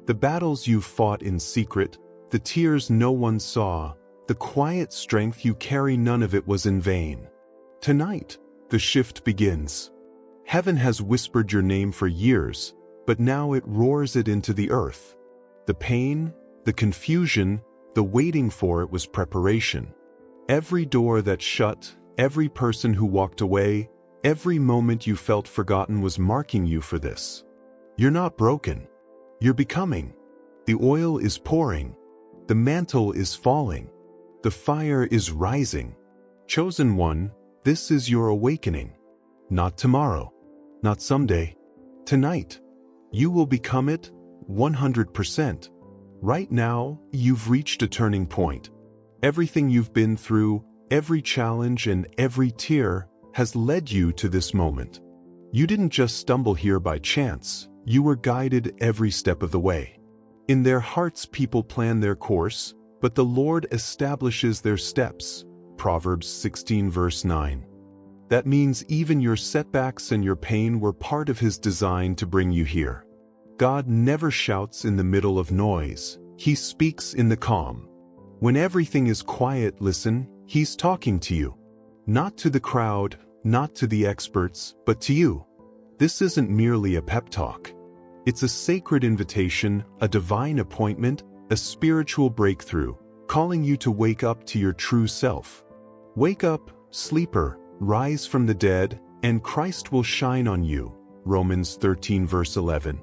The battles you've fought in secret, the tears no one saw, the quiet strength you carry, none of it was in vain. Tonight, the shift begins. Heaven has whispered your name for years, but now it roars it into the earth. The pain, the confusion, the waiting for it was preparation. Every door that shut, every person who walked away, every moment you felt forgotten was marking you for this. You're not broken. You're becoming. The oil is pouring. The mantle is falling. The fire is rising. Chosen one, this is your awakening. Not tomorrow. Not someday. Tonight. You will become it 100%. Right now, you've reached a turning point. Everything you've been through, every challenge and every tear has led you to this moment. You didn't just stumble here by chance, you were guided every step of the way. In their hearts people plan their course, but the Lord establishes their steps. Proverbs 16 verse 9. That means even your setbacks and your pain were part of His design to bring you here. God never shouts in the middle of noise, He speaks in the calm. When everything is quiet, listen, He's talking to you. Not to the crowd, not to the experts, but to you. This isn't merely a pep talk. It's a sacred invitation, a divine appointment, a spiritual breakthrough, calling you to wake up to your true self. Wake up, sleeper, rise from the dead, and Christ will shine on you. Romans 13 verse 11.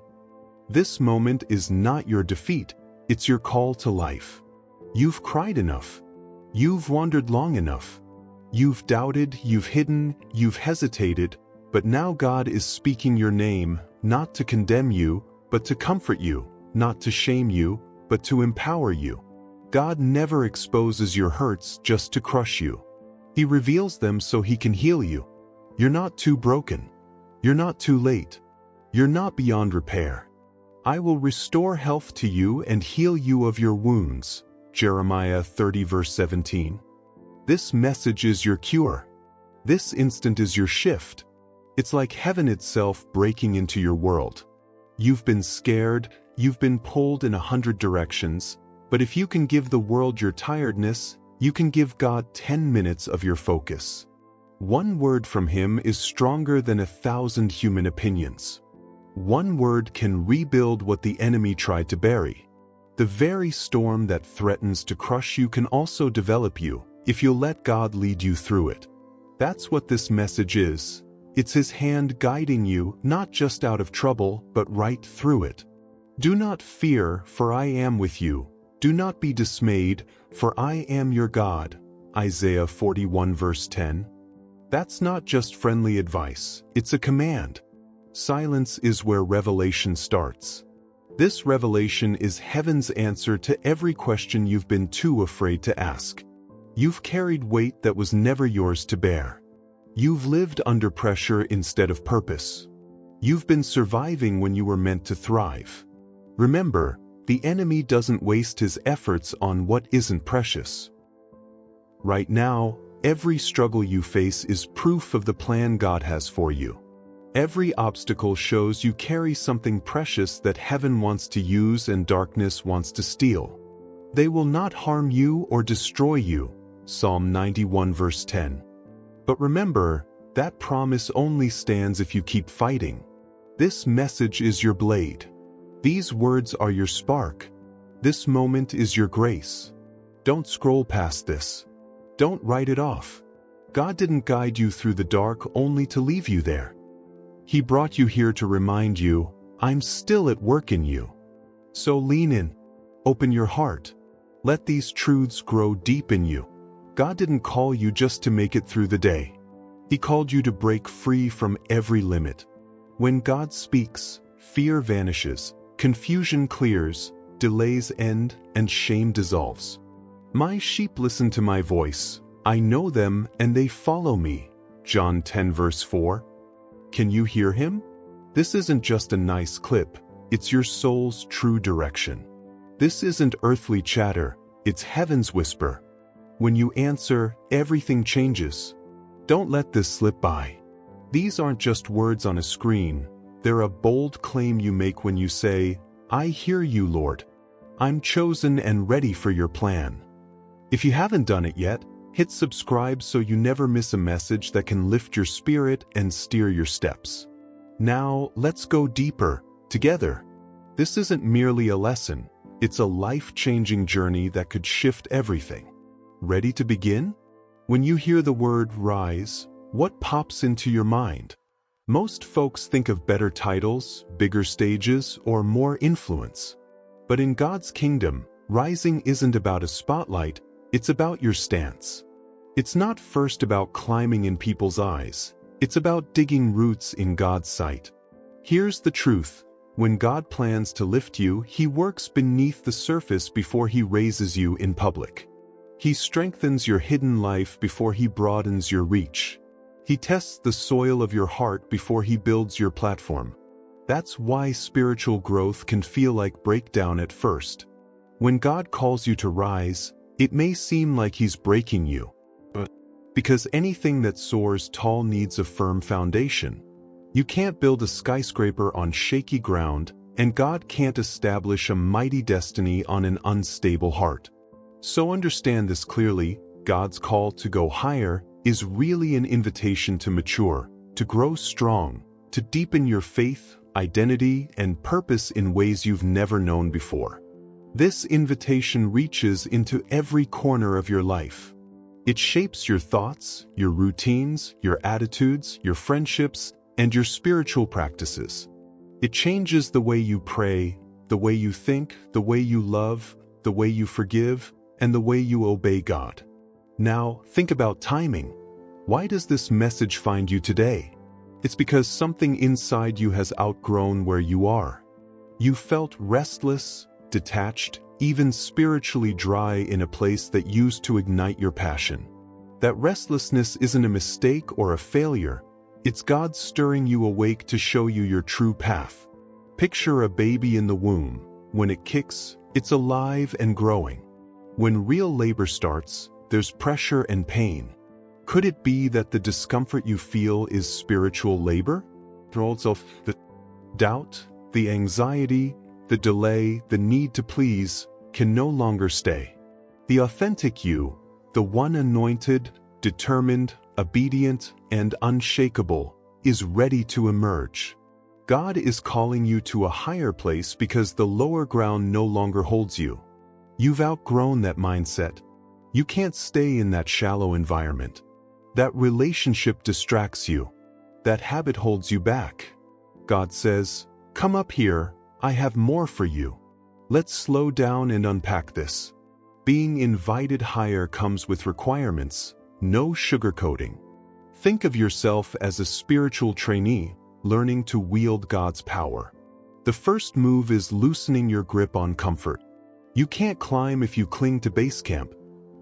This moment is not your defeat, it's your call to life. You've cried enough. You've wandered long enough. You've doubted, you've hidden, you've hesitated, but now God is speaking your name, not to condemn you, but to comfort you, not to shame you, but to empower you. God never exposes your hurts just to crush you. He reveals them so He can heal you. You're not too broken. You're not too late. You're not beyond repair. I will restore health to you and heal you of your wounds. Jeremiah 30 verse 17. This message is your cure. This instant is your shift. It's like heaven itself breaking into your world. You've been scared, you've been pulled in 100 directions, but if you can give the world your tiredness, you can give God 10 minutes of your focus. One word from Him is stronger than 1,000 human opinions. One word can rebuild what the enemy tried to bury. The very storm that threatens to crush you can also develop you, if you'll let God lead you through it. That's what this message is. It's His hand guiding you, not just out of trouble, but right through it. Do not fear, for I am with you. Do not be dismayed, for I am your God. Isaiah 41 verse 10. That's not just friendly advice, it's a command. Silence is where revelation starts. This revelation is heaven's answer to every question you've been too afraid to ask. You've carried weight that was never yours to bear. You've lived under pressure instead of purpose. You've been surviving when you were meant to thrive. Remember, the enemy doesn't waste his efforts on what isn't precious. Right now, every struggle you face is proof of the plan God has for you. Every obstacle shows you carry something precious that heaven wants to use and darkness wants to steal. They will not harm you or destroy you. Psalm 91 verse 10. But remember, that promise only stands if you keep fighting. This message is your blade. These words are your spark. This moment is your grace. Don't scroll past this. Don't write it off. God didn't guide you through the dark only to leave you there. He brought you here to remind you, I'm still at work in you. So lean in. Open your heart. Let these truths grow deep in you. God didn't call you just to make it through the day. He called you to break free from every limit. When God speaks, fear vanishes, confusion clears, delays end, and shame dissolves. My sheep listen to my voice. I know them and they follow me. John 10 verse 4. Can you hear Him? This isn't just a nice clip, it's your soul's true direction. This isn't earthly chatter, it's heaven's whisper. When you answer, everything changes. Don't let this slip by. These aren't just words on a screen, they're a bold claim you make when you say, I hear you, Lord. I'm chosen and ready for your plan. If you haven't done it yet, hit subscribe so you never miss a message that can lift your spirit and steer your steps. Now, let's go deeper, together. This isn't merely a lesson, it's a life-changing journey that could shift everything. Ready to begin? When you hear the word rise, what pops into your mind? Most folks think of better titles, bigger stages, or more influence. But in God's kingdom, rising isn't about a spotlight, it's about your stance. It's not first about climbing in people's eyes, it's about digging roots in God's sight. Here's the truth. When God plans to lift you, He works beneath the surface before He raises you in public. He strengthens your hidden life before He broadens your reach. He tests the soil of your heart before He builds your platform. That's why spiritual growth can feel like breakdown at first. When God calls you to rise, it may seem like He's breaking you. Because anything that soars tall needs a firm foundation. You can't build a skyscraper on shaky ground, and God can't establish a mighty destiny on an unstable heart. So understand this clearly, God's call to go higher is really an invitation to mature, to grow strong, to deepen your faith, identity, and purpose in ways you've never known before. This invitation reaches into every corner of your life. It shapes your thoughts, your routines, your attitudes, your friendships, and your spiritual practices. It changes the way you pray, the way you think, the way you love, the way you forgive, and the way you obey God. Now, think about timing. Why does this message find you today? It's because something inside you has outgrown where you are. You felt restless, detached, even spiritually dry in a place that used to ignite your passion. That restlessness isn't a mistake or a failure. It's God stirring you awake to show you your true path. Picture a baby in the womb. When it kicks, it's alive and growing. When real labor starts, there's pressure and pain. Could it be that the discomfort you feel is spiritual labor? Also, the doubt, the anxiety, the delay, the need to please, can no longer stay. The authentic you, the one anointed, determined, obedient, and unshakable, is ready to emerge. God is calling you to a higher place because the lower ground no longer holds you. You've outgrown that mindset. You can't stay in that shallow environment. That relationship distracts you. That habit holds you back. God says, "Come up here, I have more for you." Let's slow down and unpack this. Being invited higher comes with requirements, no sugarcoating. Think of yourself as a spiritual trainee, learning to wield God's power. The first move is loosening your grip on comfort. You can't climb if you cling to base camp.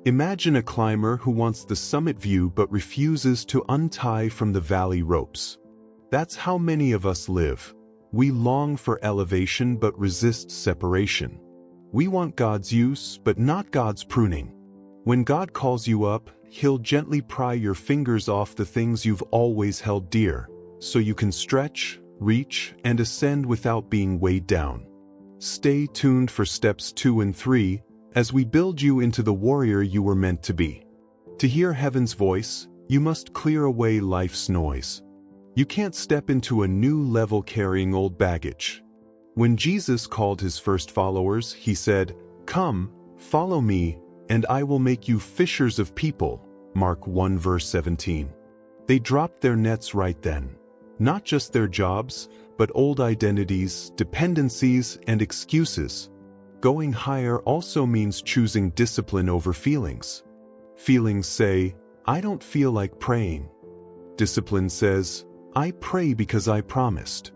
Imagine a climber who wants the summit view but refuses to untie from the valley ropes. That's how many of us live. We long for elevation but resist separation. We want God's use but not God's pruning. When God calls you up, He'll gently pry your fingers off the things you've always held dear, so you can stretch, reach, and ascend without being weighed down. Stay tuned for steps 2 and 3, as we build you into the warrior you were meant to be. To hear heaven's voice, you must clear away life's noise. You can't step into a new level carrying old baggage. When Jesus called His first followers, He said, "Come, follow me, and I will make you fishers of people." Mark 1 verse 17. They dropped their nets right then. Not just their jobs, but old identities, dependencies, and excuses. Going higher also means choosing discipline over feelings. Feelings say, "I don't feel like praying." Discipline says, "I pray because I promised."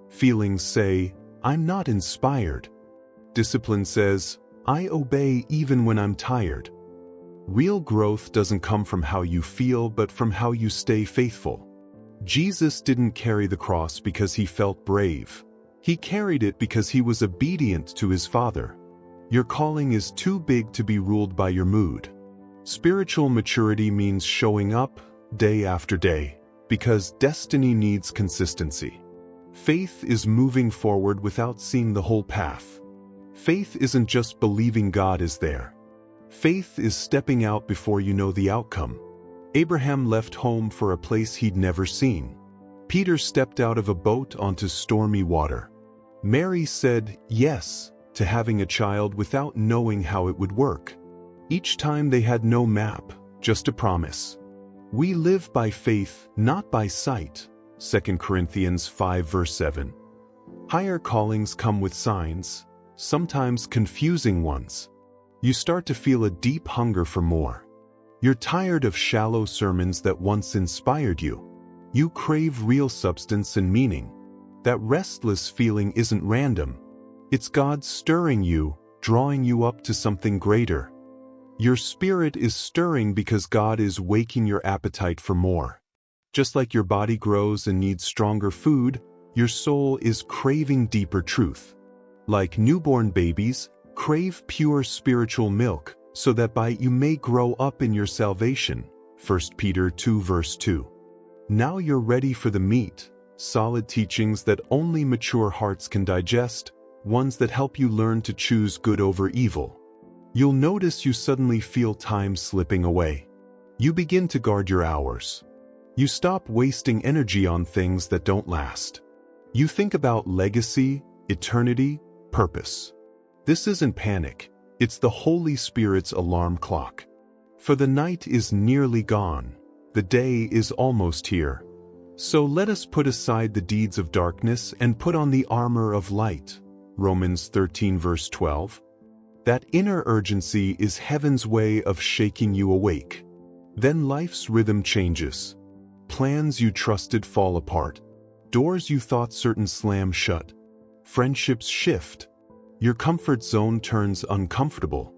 Feelings say, "I'm not inspired." Discipline says, "I obey even when I'm tired." Real growth doesn't come from how you feel but from how you stay faithful. Jesus didn't carry the cross because He felt brave. He carried it because He was obedient to His Father. Your calling is too big to be ruled by your mood. Spiritual maturity means showing up, day after day, because destiny needs consistency. Faith is moving forward without seeing the whole path. Faith isn't just believing God is there. Faith is stepping out before you know the outcome. Abraham left home for a place he'd never seen. Peter stepped out of a boat onto stormy water. Mary said yes to having a child without knowing how it would work. Each time they had no map, just a promise. We live by faith, not by sight. 2 Corinthians 5 verse 7. Higher callings come with signs, sometimes confusing ones. You start to feel a deep hunger for more. You're tired of shallow sermons that once inspired you. You crave real substance and meaning. That restless feeling isn't random. It's God stirring you, drawing you up to something greater. Your spirit is stirring because God is waking your appetite for more. Just like your body grows and needs stronger food, your soul is craving deeper truth. Like newborn babies, crave pure spiritual milk, so that by it you may grow up in your salvation. 1 Peter 2 verse 2. Now you're ready for the meat, solid teachings that only mature hearts can digest, ones that help you learn to choose good over evil. You'll notice you suddenly feel time slipping away. You begin to guard your hours. You stop wasting energy on things that don't last. You think about legacy, eternity, purpose. This isn't panic, it's the Holy Spirit's alarm clock. For the night is nearly gone, the day is almost here. So let us put aside the deeds of darkness and put on the armor of light. Romans 13 verse 12. That inner urgency is heaven's way of shaking you awake. Then life's rhythm changes. Plans you trusted fall apart. Doors you thought certain slam shut. Friendships shift. Your comfort zone turns uncomfortable.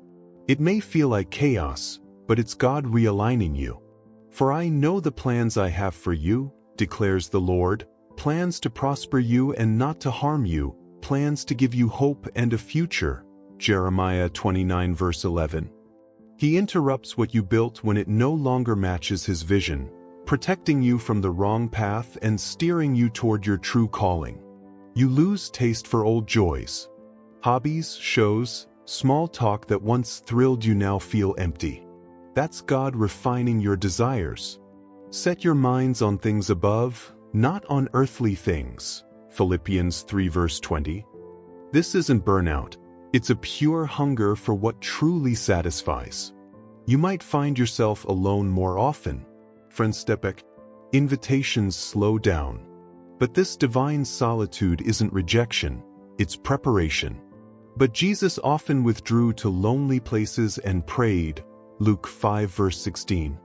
It may feel like chaos, but it's God realigning you. For I know the plans I have for you, declares the Lord, plans to prosper you and not to harm you, plans to give you hope and a future. Jeremiah 29 verse 11. He interrupts what you built when it no longer matches his vision, protecting you from the wrong path and steering you toward your true calling. You lose taste for old joys. Hobbies, shows, small talk that once thrilled you now feel empty. That's God refining your desires. Set your minds on things above, not on earthly things. Philippians 3 verse 20. This isn't burnout. It's a pure hunger for what truly satisfies. You might find yourself alone more often. Friends step back. Invitations slow down. But this divine solitude isn't rejection, it's preparation. But Jesus often withdrew to lonely places and prayed. Luke 5 verse 16.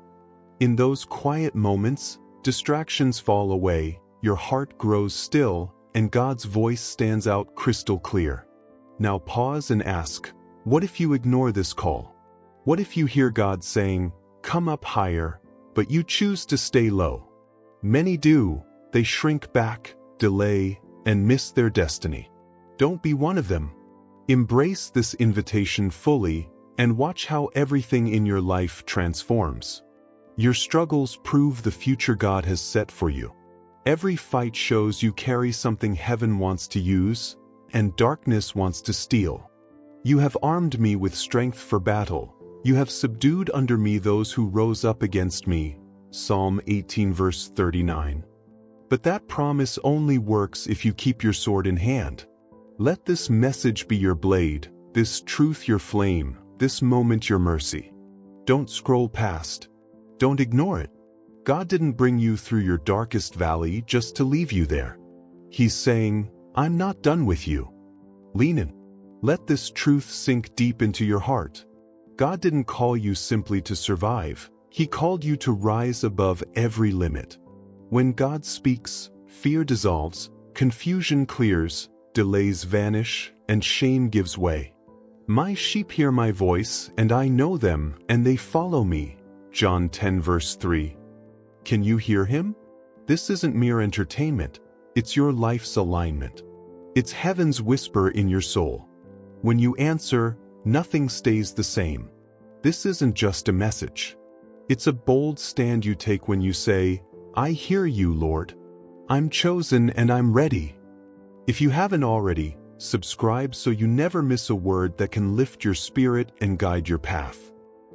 In those quiet moments, distractions fall away, your heart grows still, and God's voice stands out crystal clear. Now pause and ask, what if you ignore this call? What if you hear God saying, come up higher, but you choose to stay low? Many do. They shrink back, delay, and miss their destiny. Don't be one of them. Embrace this invitation fully and watch how everything in your life transforms. Your struggles prove the future God has set for you. Every fight shows you carry something heaven wants to use, and darkness wants to steal. You have armed me with strength for battle. You have subdued under me those who rose up against me. Psalm 18 verse 39. But that promise only works if you keep your sword in hand. Let this message be your blade, this truth your flame, this moment your mercy. Don't scroll past. Don't ignore it. God didn't bring you through your darkest valley just to leave you there. He's saying, I'm not done with you. Lean in. Let this truth sink deep into your heart. God didn't call you simply to survive. He called you to rise above every limit. When God speaks, fear dissolves, confusion clears, delays vanish, and shame gives way. My sheep hear my voice, and I know them, and they follow me. John 10 verse 3. Can you hear him? This isn't mere entertainment. It's your life's alignment. It's heaven's whisper in your soul. When you answer, nothing stays the same. This isn't just a message. It's a bold stand you take when you say, I hear you, Lord. I'm chosen and I'm ready. If you haven't already, subscribe so you never miss a word that can lift your spirit and guide your path.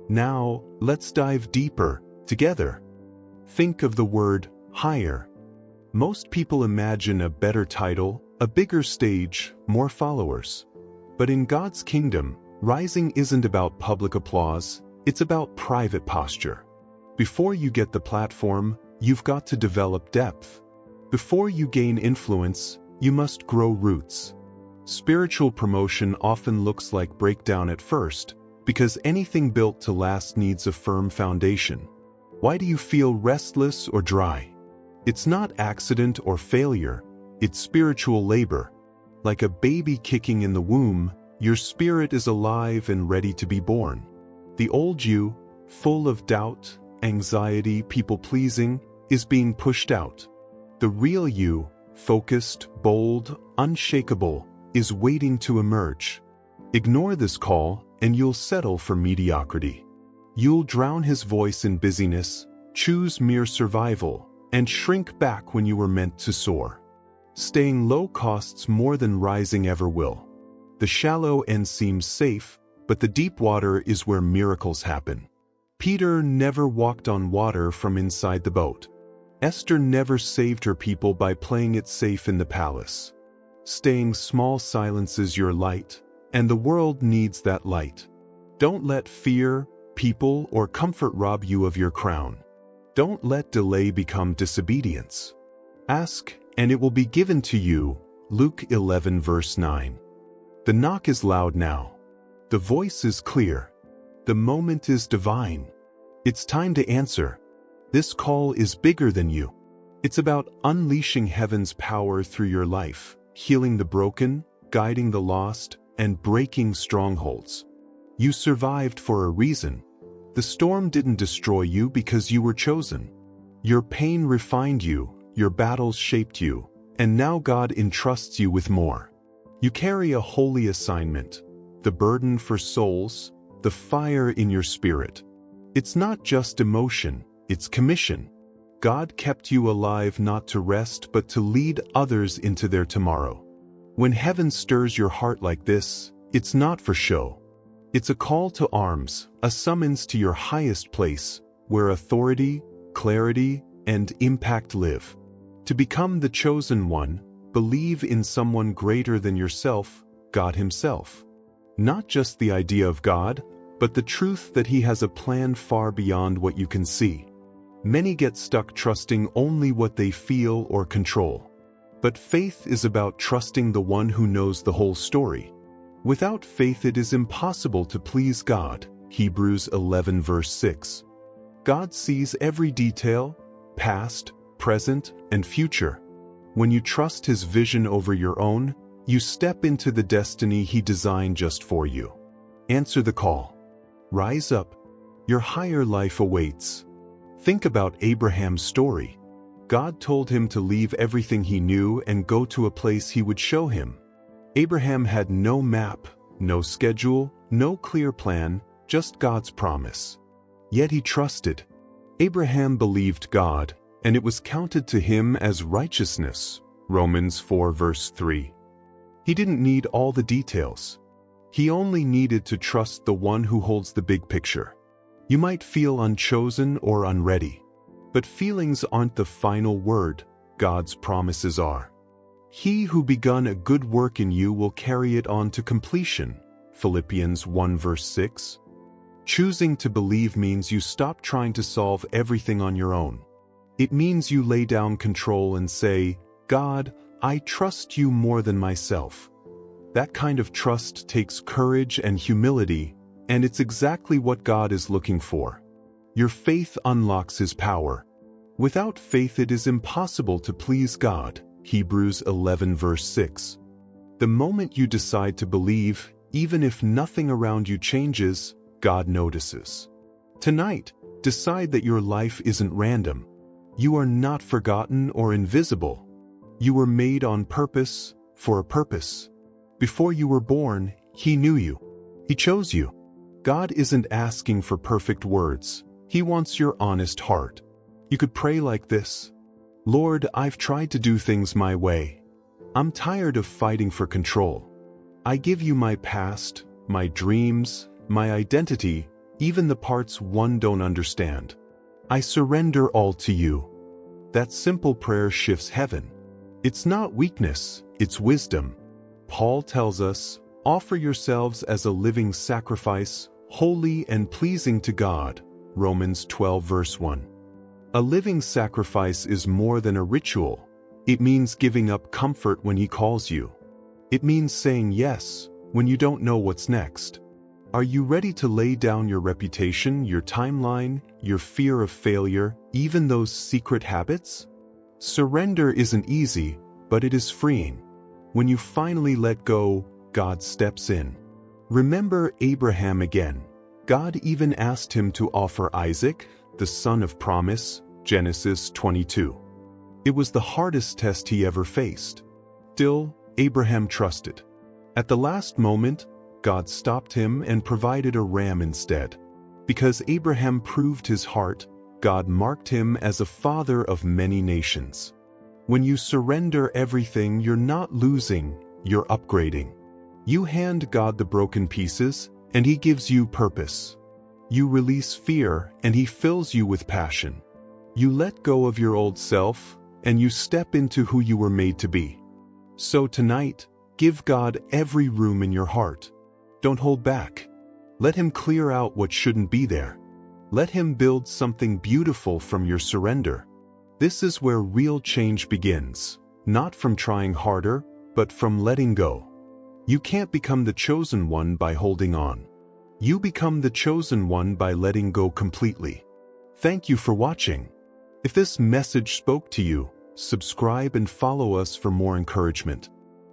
Now, let's dive deeper, together. Think of the word higher. Most people imagine a better title, a bigger stage, more followers. But in God's kingdom, rising isn't about public applause, it's about private posture. Before you get the platform, you've got to develop depth. Before you gain influence, you must grow roots. Spiritual promotion often looks like breakdown at first, because anything built to last needs a firm foundation. Why do you feel restless or dry? It's not accident or failure, it's spiritual labor. Like a baby kicking in the womb, your spirit is alive and ready to be born. The old you, full of doubt, anxiety, people-pleasing, is being pushed out. The real you, focused, bold, unshakable, is waiting to emerge. Ignore this call, and you'll settle for mediocrity. You'll drown his voice in busyness, choose mere survival, and shrink back when you were meant to soar. Staying low costs more than rising ever will. The shallow end seems safe, but the deep water is where miracles happen. Peter never walked on water from inside the boat. Esther never saved her people by playing it safe in the palace. Staying small silences your light, and the world needs that light. Don't let fear, people, or comfort rob you of your crown. Don't let delay become disobedience. Ask, and it will be given to you. Luke 11 verse 9. The knock is loud now. The voice is clear. The moment is divine. It's time to answer. This call is bigger than you. It's about unleashing heaven's power through your life, healing the broken, guiding the lost, and breaking strongholds. You survived for a reason. The storm didn't destroy you because you were chosen. Your pain refined you, your battles shaped you, and now God entrusts you with more. You carry a holy assignment, the burden for souls, the fire in your spirit. It's not just emotion, it's commission. God kept you alive not to rest but to lead others into their tomorrow. When heaven stirs your heart like this, it's not for show. It's a call to arms, a summons to your highest place, where authority, clarity, and impact live. To become the chosen one, believe in someone greater than yourself, God Himself. Not just the idea of God, but the truth that He has a plan far beyond what you can see. Many get stuck trusting only what they feel or control. But faith is about trusting the one who knows the whole story. Without faith it is impossible to please God. Hebrews 11 verse 6. God sees every detail, past, present, and future. When you trust His vision over your own, you step into the destiny He designed just for you. Answer the call. Rise up. Your higher life awaits. Think about Abraham's story. God told him to leave everything he knew and go to a place He would show him. Abraham had no map, no schedule, no clear plan, just God's promise. Yet he trusted. Abraham believed God, and it was counted to him as righteousness. Romans 4 verse 3. He didn't need all the details. He only needed to trust the one who holds the big picture. You might feel unchosen or unready, but feelings aren't the final word. God's promises are. He who begun a good work in you will carry it on to completion. Philippians 1 verse 6. Choosing to believe means you stop trying to solve everything on your own. It means you lay down control and say, God, I trust you more than myself. That kind of trust takes courage and humility, and it's exactly what God is looking for. Your faith unlocks His power. Without faith it is impossible to please God. Hebrews 11 verse 6. The moment you decide to believe, even if nothing around you changes, God notices. Tonight, decide that your life isn't random. You are not forgotten or invisible. You were made on purpose, for a purpose. Before you were born, He knew you. He chose you. God isn't asking for perfect words. He wants your honest heart. You could pray like this: Lord, I've tried to do things my way. I'm tired of fighting for control. I give you my past, my dreams, my identity, even the parts one don't understand. I surrender all to you. That simple prayer shifts heaven. It's not weakness, it's wisdom. Paul tells us, offer yourselves as a living sacrifice, holy and pleasing to God. Romans 12 verse 1. A living sacrifice is more than a ritual. It means giving up comfort when He calls you. It means saying yes when you don't know what's next. Are you ready to lay down your reputation, your timeline, your fear of failure, even those secret habits? Surrender isn't easy, but it is freeing. When you finally let go, God steps in. Remember Abraham again. God even asked him to offer Isaac, the son of promise, Genesis 22. It was the hardest test he ever faced. Still, Abraham trusted. At the last moment, God stopped him and provided a ram instead. Because Abraham proved his heart, God marked him as a father of many nations. When you surrender everything, you're not losing, you're upgrading. You hand God the broken pieces, and He gives you purpose. You release fear, and He fills you with passion. You let go of your old self, and you step into who you were made to be. So tonight, give God every room in your heart. Don't hold back. Let Him clear out what shouldn't be there. Let Him build something beautiful from your surrender. This is where real change begins, not from trying harder, but from letting go. You can't become the chosen one by holding on. You become the chosen one by letting go completely. Thank you for watching. If this message spoke to you, subscribe and follow us for more encouragement.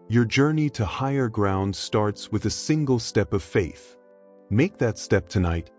Your journey to higher ground starts with a single step of faith. Make that step tonight